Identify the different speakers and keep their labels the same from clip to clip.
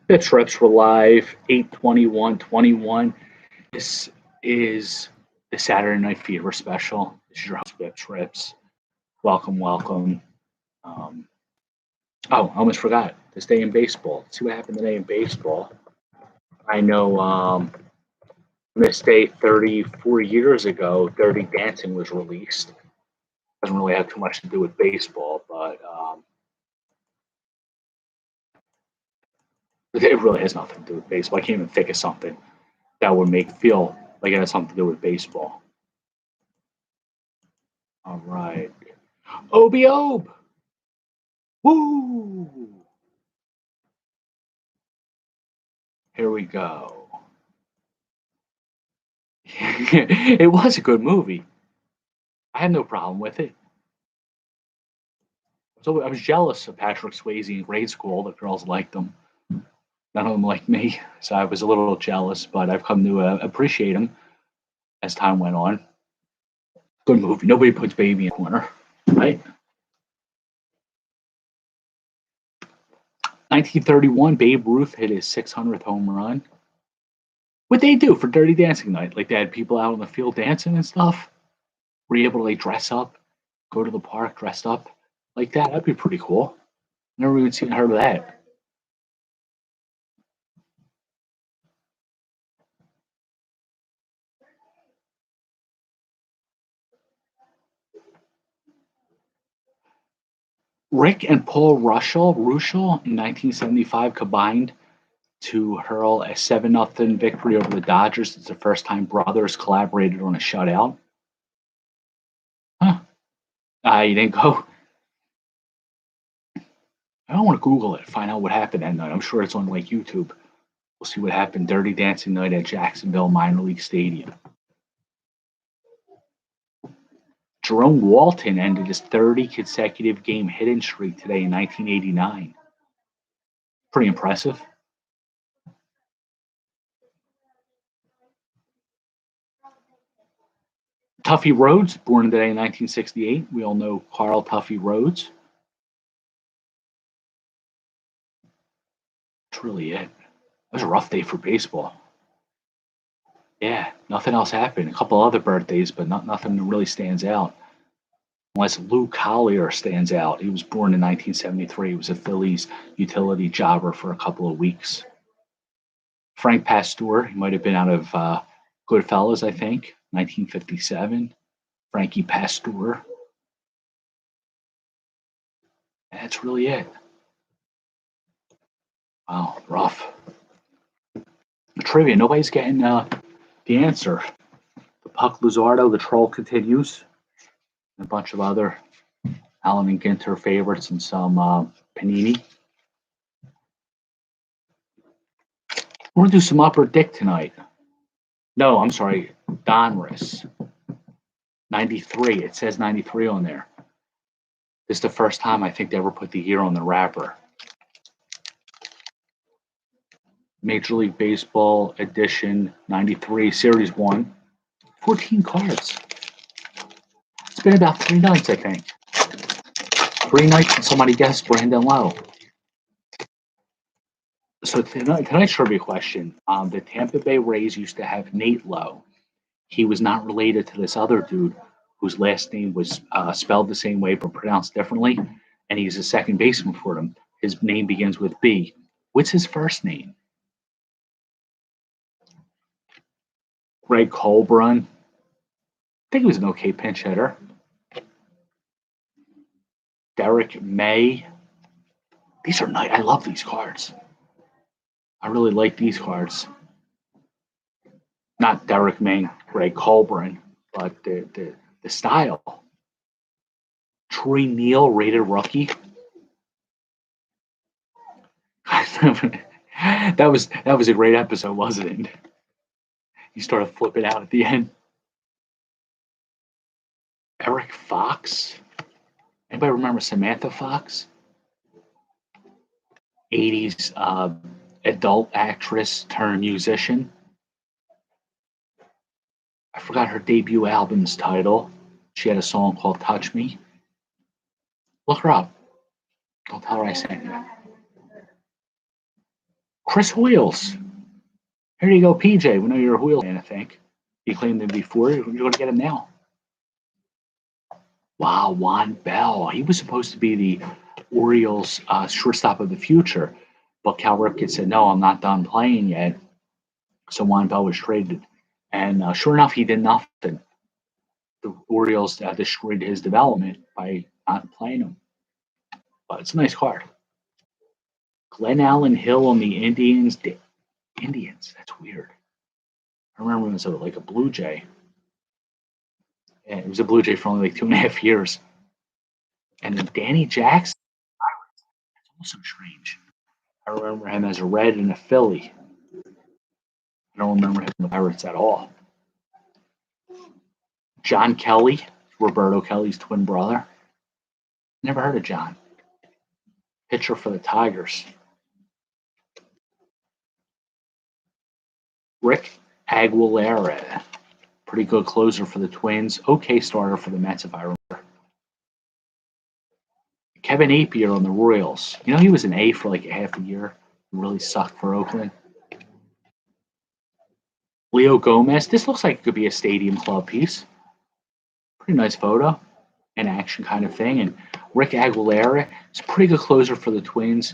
Speaker 1: BpsRps were live 8/21/21. This is the Saturday Night Fever special. This is your host, BpsRps. Welcome, welcome. I almost forgot this day in baseball. Let's see what happened today in baseball. I know this day 34 years ago, Dirty Dancing was released. Doesn't really have too much to do with baseball, but it really has nothing to do with baseball. I can't even think of something that would make feel like it has something to do with baseball. All right. Obi Ob! Woo! Here we go. It was a good movie. I had no problem with it. So I was jealous of Patrick Swayze in grade school. The girls liked him. None of them liked me, so I was a little jealous. But I've come to appreciate him as time went on. Good movie. Nobody puts baby in the corner, right? 1931, Babe Ruth hit his 600th home run. What they do for Dirty Dancing night? Like they had people out on the field dancing and stuff. Were you able to like dress up, go to the park dressed up like that? That'd be pretty cool. Never even seen heard of that. Rick and Paul Ruschel in 1975 combined to hurl a 7-0 victory over the Dodgers. It's the first time brothers collaborated on a shutout. Huh. You didn't go. I don't want to Google it, find out what happened that night. I'm sure it's on like YouTube. We'll see what happened. Dirty Dancing night at Jacksonville Minor League Stadium. Jerome Walton ended his 30 consecutive game hitting streak today in 1989. Pretty impressive. Tuffy Rhodes, born today in 1968. We all know Carl Tuffy Rhodes. That's really it. It was a rough day for baseball. Yeah, nothing else happened. A couple other birthdays, but nothing really stands out. Unless Lou Collier stands out. He was born in 1973. He was a Phillies utility jobber for a couple of weeks. Frank Pasteur, he might have been out of Goodfellas, I think, 1957. Frankie Pasteur. That's really it. Wow, rough. Trivia, nobody's getting the answer. The Puck Luzardo, the Troll continues. And a bunch of other Allen and Ginter favorites and some Panini. We're going to do some Upper Dick tonight. No, I'm sorry, Donruss. 93. It says 93 on there. This is the first time I think they ever put the year on the wrapper. Major League Baseball edition 93, Series 1. 14 cards. It's been about 3 nights, I think. 3 nights and somebody guessed Brandon Lowe. So tonight's trivia question. The Tampa Bay Rays used to have Nate Lowe. He was not related to this other dude whose last name was spelled the same way but pronounced differently, and he's a second baseman for them. His name begins with B. What's his first name? Greg Colburn. I think he was an okay pinch hitter. Derek May. These are nice. I love these cards. I really like these cards. Not Derek May, Greg Colburn, but the style. Troy Neal, rated rookie. that was a great episode, wasn't it? He started flipping out at the end. Eric Fox. Anybody remember Samantha Fox? 80s adult actress turned musician. I forgot her debut album's title. She had a song called Touch Me. Look her up. Don't tell her I sent you. Chris Hoyles. Here you go, PJ. We know you're a Hoyles fan, I think. You claimed him before. You're going to get him now. Wow, Juan Bell. He was supposed to be the Orioles' shortstop of the future, but Cal Ripken said, no, I'm not done playing yet. So Juan Bell was traded. And sure enough, he did nothing. The Orioles destroyed his development by not playing him. But it's a nice card. Glenn Allen Hill on the Indians. Indians, that's weird. I remember it was like a Blue Jay. And it was a Blue Jay for only like 2.5 years. And then Danny Jackson, that's also strange. I remember him as a Red and a Philly. I don't remember him in the Pirates at all. John Kelly, Roberto Kelly's twin brother. Never heard of John. Pitcher for the Tigers. Rick Aguilera, pretty good closer for the Twins. Okay starter for the Mets, if I remember. Kevin Napier on the Royals. You know, he was an A for like half a year. He really sucked for Oakland. Leo Gomez. This looks like it could be a Stadium Club piece. Pretty nice photo. An action kind of thing. And Rick Aguilera is a pretty good closer for the Twins.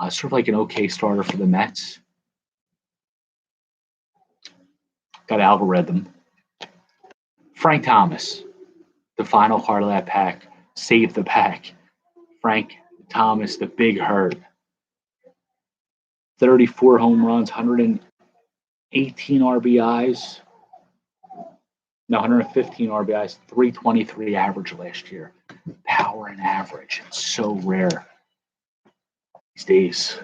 Speaker 1: Sort of like an okay starter for the Mets. Got algorithm. Frank Thomas, the final card of that pack. Save the pack. Frank Thomas, the big hurt. 34 home runs, 118 RBIs. No, 115 RBIs, 323 average last year. Power and average. It's so rare these days.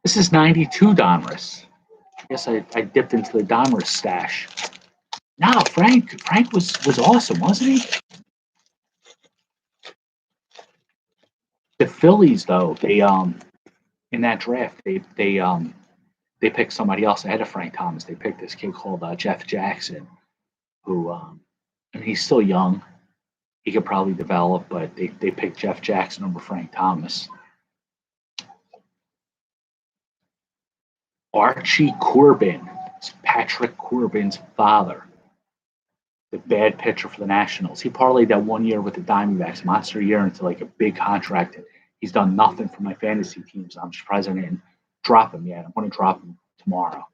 Speaker 1: This is 92 Donruss. I guess I dipped into the Donruss stash. No, Frank was awesome, wasn't he? The Phillies, though, they in that draft, they picked somebody else ahead of Frank Thomas. They picked this kid called Jeff Jackson, who I mean, he's still young. He could probably develop, but they picked Jeff Jackson over Frank Thomas. Archie Corbin. It's Patrick Corbin's father. The bad pitcher for the Nationals. He parlayed that 1 year with the Diamondbacks, monster year, into like a big contract. He's done nothing for my fantasy teams. I'm surprised I didn't drop him yet. I'm going to drop him tomorrow.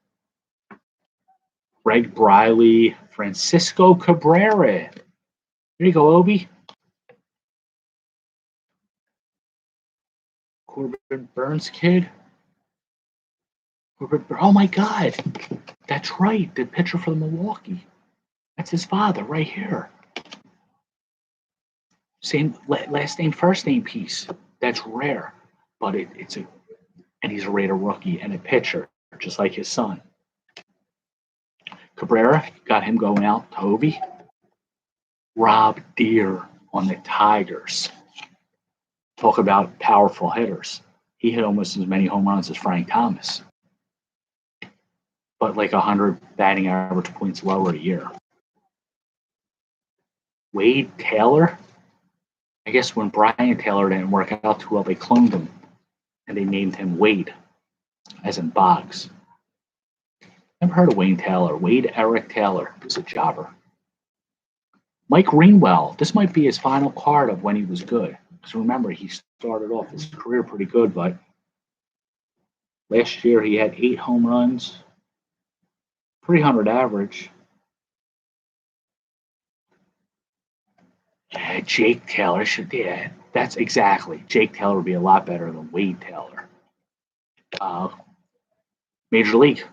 Speaker 1: Greg Briley, Francisco Cabrera. There you go, Obi. Corbin Burns kid. Oh my God, that's right. The pitcher for the Milwaukee. That's his father right here. Same last name, first name piece. That's rare, but and he's a Raider rookie and a pitcher, just like his son. Cabrera, got him going out. Toby. Rob Deere on the Tigers. Talk about powerful hitters. He hit almost as many home runs as Frank Thomas, but like 100 batting average points lower a year. Wade Taylor. I guess when Brian Taylor didn't work out too well, they cloned him and they named him Wade, as in Boggs. Never heard of Wayne Taylor. Wade Eric Taylor is a jobber. Mike Greenwell. This might be his final card of when he was good. Because remember, he started off his career pretty good, but last year he had 8 home runs, 300 average. Jake Taylor that's exactly. Jake Taylor would be a lot better than Wade Taylor. Major League.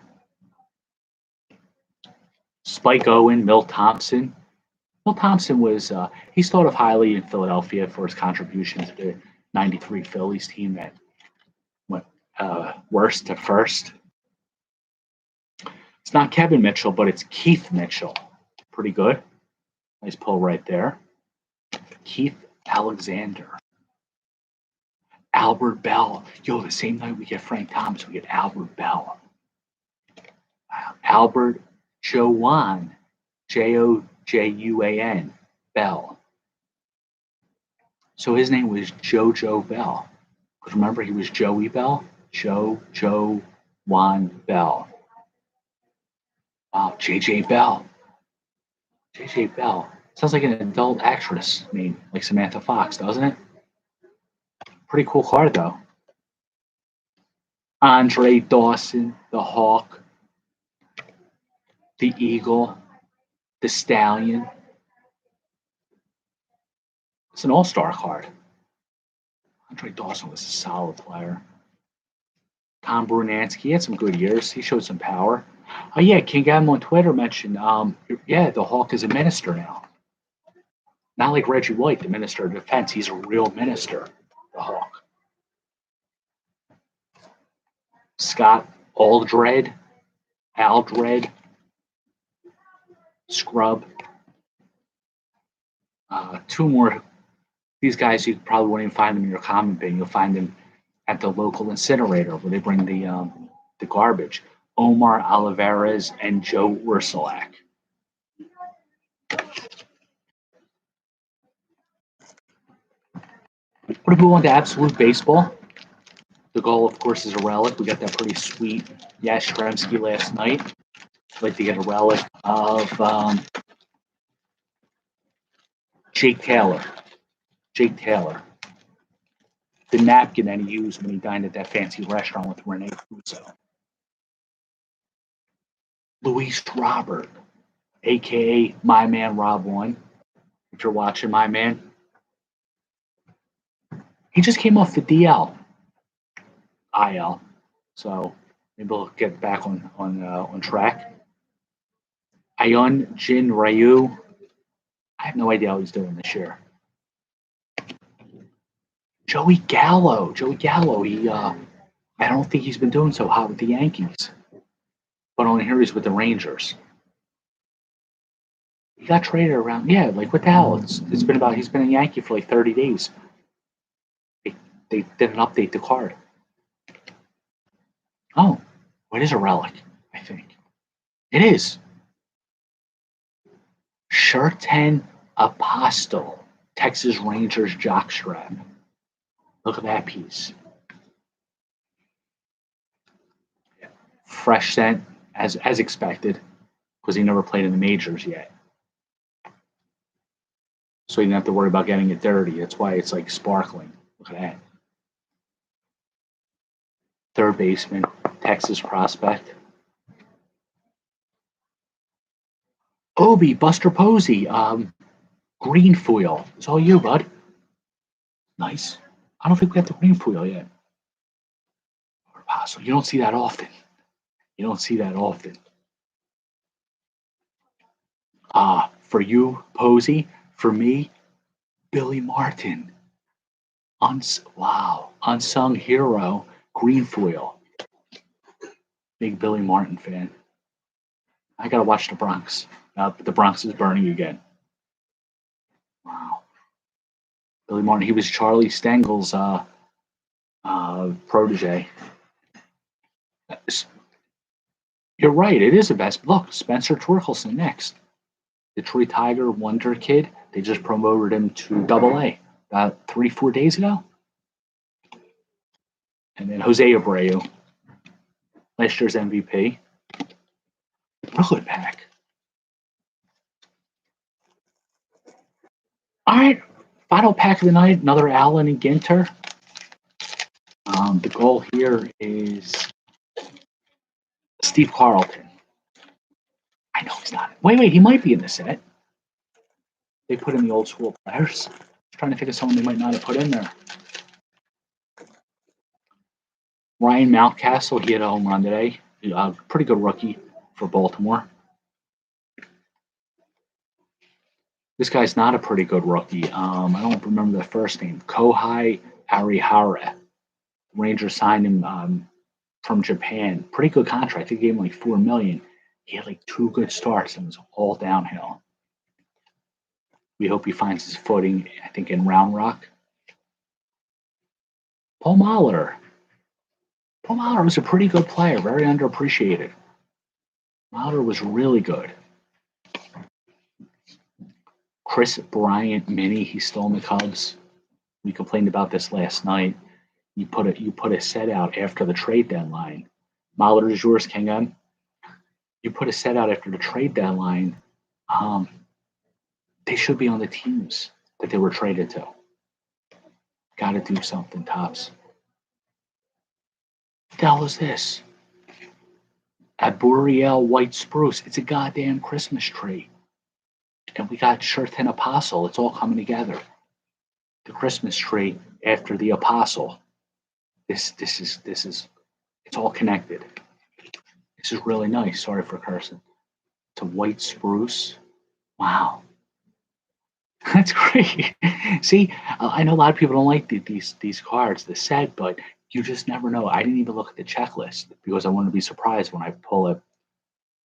Speaker 1: Spike Owen, Milt Thompson. Milt Thompson was, he's thought of highly in Philadelphia for his contribution to the 93 Phillies team that went worst to first. It's not Kevin Mitchell, but it's Keith Mitchell. Pretty good. Nice pull right there. Keith Alexander. Albert Bell. Yo, the same night we get Frank Thomas, we get Albert Bell. Albert Jojuan. Jojuan. Bell. So his name was JoJo Bell. Because remember, he was Joey Bell. Joe Juan Bell. Wow, JJ Bell. JJ Bell. Sounds like an adult actress name, like Samantha Fox, doesn't it? Pretty cool card, though. Andre Dawson, the Hawk, the Eagle, the Stallion. It's an all-star card. Andre Dawson was a solid player. Tom Brunansky, he had some good years. He showed some power. Oh, yeah, King Adam on Twitter mentioned, yeah, the Hawk is a minister now. Not like Reggie White, the Minister of Defense. He's a real minister, the Hawk. Scott Aldred, Scrub. Two more. These guys, you probably won't even find them in your common bin. You'll find them at the local incinerator where they bring the garbage. Omar Olivares and Joe Ursulak. We're going to move on to Absolute Baseball. The goal, of course, is a relic. We got that pretty sweet Yastrzemski last night. I'd like to get a relic of Jake Taylor. The napkin that he used when he dined at that fancy restaurant with Rene Russo. Luis Robert, a.k.a. My Man Rob One. If you're watching, my man. He just came off the IL. So maybe we'll get back on track. Ayun Jin Ryu. I have no idea how he's doing this year. Joey Gallo. He I don't think he's been doing so hot with the Yankees. But on here he's with the Rangers. He got traded around. Yeah, like what the hell? It's been about he's been a Yankee for like 30 days. They didn't update the card. Oh, it is a relic, I think. It is. Sherten Apostle, Texas Rangers jockstrap. Look at that piece. Fresh scent, as expected, because he never played in the majors yet. So you didn't have to worry about getting it dirty. That's why it's like sparkling. Look at that. Third baseman, Texas prospect. Obi, Buster Posey, green foil. It's all you, bud. Nice. I don't think we have the green foil yet. So you don't see that often. For you, Posey. For me, Billy Martin. Unsung hero, green foil. Big Billy Martin fan. I gotta watch the Bronx. The Bronx is burning again. Wow. Billy Martin, he was Charlie Stengel's protege. You're right, it is the best. Look, Spencer Torkelson next. Detroit Tiger Wonder Kid. They just promoted him to AA about 3-4 days ago. And then Jose Abreu, last year's MVP. Really pack. All right, final pack of the night, another Allen and Ginter. The goal here is Steve Carlton. I know he's not. Wait, he might be in the set. They put in the old school players. I'm trying to think of someone they might not have put in there. Ryan Mountcastle, he had a home run today. Pretty good rookie for Baltimore. This guy's not a pretty good rookie. I don't remember the first name. Kohei Arihara. Rangers signed him from Japan. Pretty good contract. I think they gave him like $4 million. He had like 2 good starts and it was all downhill. We hope he finds his footing, I think, in Round Rock. Paul Molitor. Paul Molitor was a pretty good player, very underappreciated. Molitor was really good. Chris Bryant mini, he's still in the Cubs. We complained about this last night. You put a set out after the trade deadline. Molitor is yours, King M. You put a set out after the trade deadline. Um, they should be on the teams that they were traded to. Got to do something, Tops. What the hell is this? A Boreal white spruce. It's a goddamn Christmas tree. And we got Shirton Apostle. It's all coming together. The Christmas tree after the Apostle. This is it's all connected. This is really nice. Sorry for cursing. It's a white spruce. Wow. That's great. See, I know a lot of people don't like these cards, the set, but you just never know. I didn't even look at the checklist because I want to be surprised when I pull a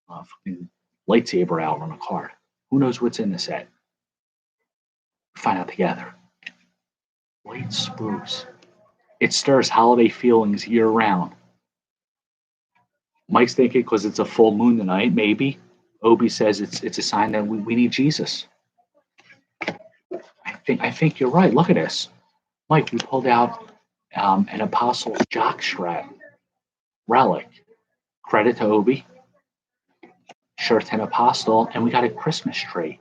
Speaker 1: fucking lightsaber out on a card. Who knows what's in the set? Find out together. White spruce. It stirs holiday feelings year round. Mike's thinking because it's a full moon tonight, maybe. Obi says it's a sign that we need Jesus. I think you're right. Look at this. Mike, we pulled out an Apostle's jockstrap relic. Credit to Obi. Shirt and Apostle, and we got a Christmas tree.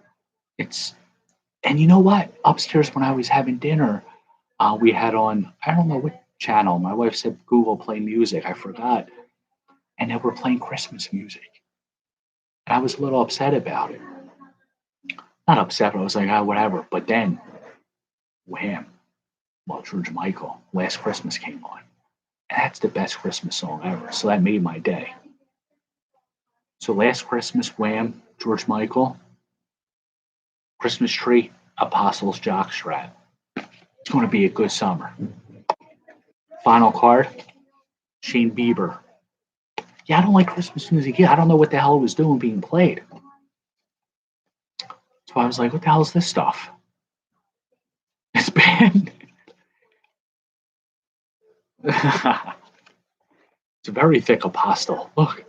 Speaker 1: And you know what? Upstairs when I was having dinner, we had on, I don't know what channel. My wife said Google Play Music. I forgot. And they were playing Christmas music. And I was a little upset about it. Not upset, but I was like, whatever. But then, wham. Well, George Michael, Last Christmas came on. And that's the best Christmas song ever. So that made my day. So Last Christmas, Wham, George Michael, Christmas tree, Apostles jockstrap. It's going to be a good summer. Final card, Shane Bieber. Yeah, I don't like Christmas music. Yeah, I don't know what the hell it was doing being played. So I was like, what the hell is this stuff? It's bad. It's a very thick apostle. Look.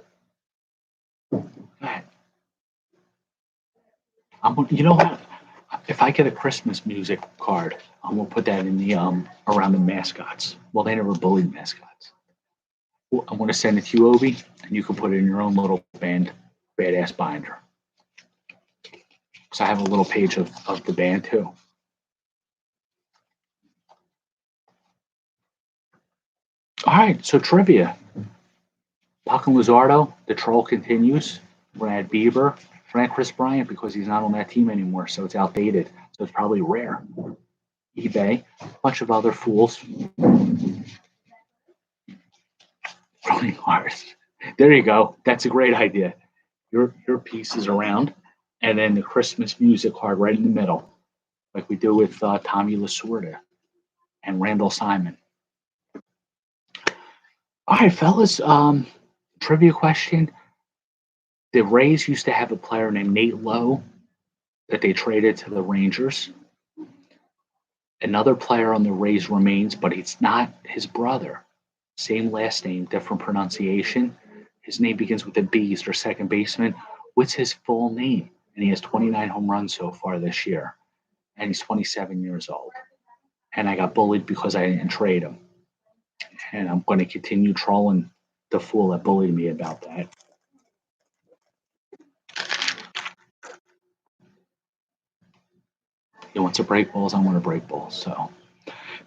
Speaker 1: You know what? If I get a Christmas music card, I'm gonna put that in the around the mascots. Well, they never bullied mascots. Well, I'm gonna send it to you, Obi, and you can put it in your own little badass binder. Because I have a little page of the band too. All right, so trivia. Puck and Luzardo, the troll continues. We're gonna add Bieber. We're gonna add Chris Bryant because he's not on that team anymore, so it's outdated. So it's probably rare. eBay, a bunch of other fools. Running cars. There you go. That's a great idea. Your piece is around, and then the Christmas music card right in the middle, like we do with Tommy Lasorda and Randall Simon. All right, fellas. Trivia question. The Rays used to have a player named Nate Lowe that they traded to the Rangers. Another player on the Rays remains, but it's not his brother. Same last name, different pronunciation. His name begins with a B. He's their second baseman. What's his full name? And he has 29 home runs so far this year. And he's 27 years old. And I got bullied because I didn't trade him. And I'm going to continue trolling the fool that bullied me about that. He wants to break balls. I want to break balls. So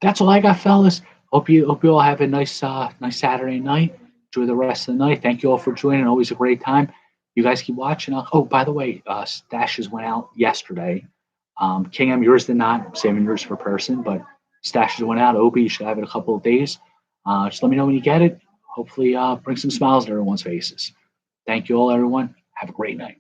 Speaker 1: that's all I got, fellas. Hope you all have a nice Saturday night. Enjoy the rest of the night. Thank you all for joining. Always a great time. You guys keep watching. Oh, by the way, stashes went out yesterday. King M, yours did not. I'm saving yours for person, but stashes went out. Obi, you should have it a couple of days. Just let me know when you get it. Hopefully, bring some smiles to everyone's faces. Thank you all, everyone. Have a great night.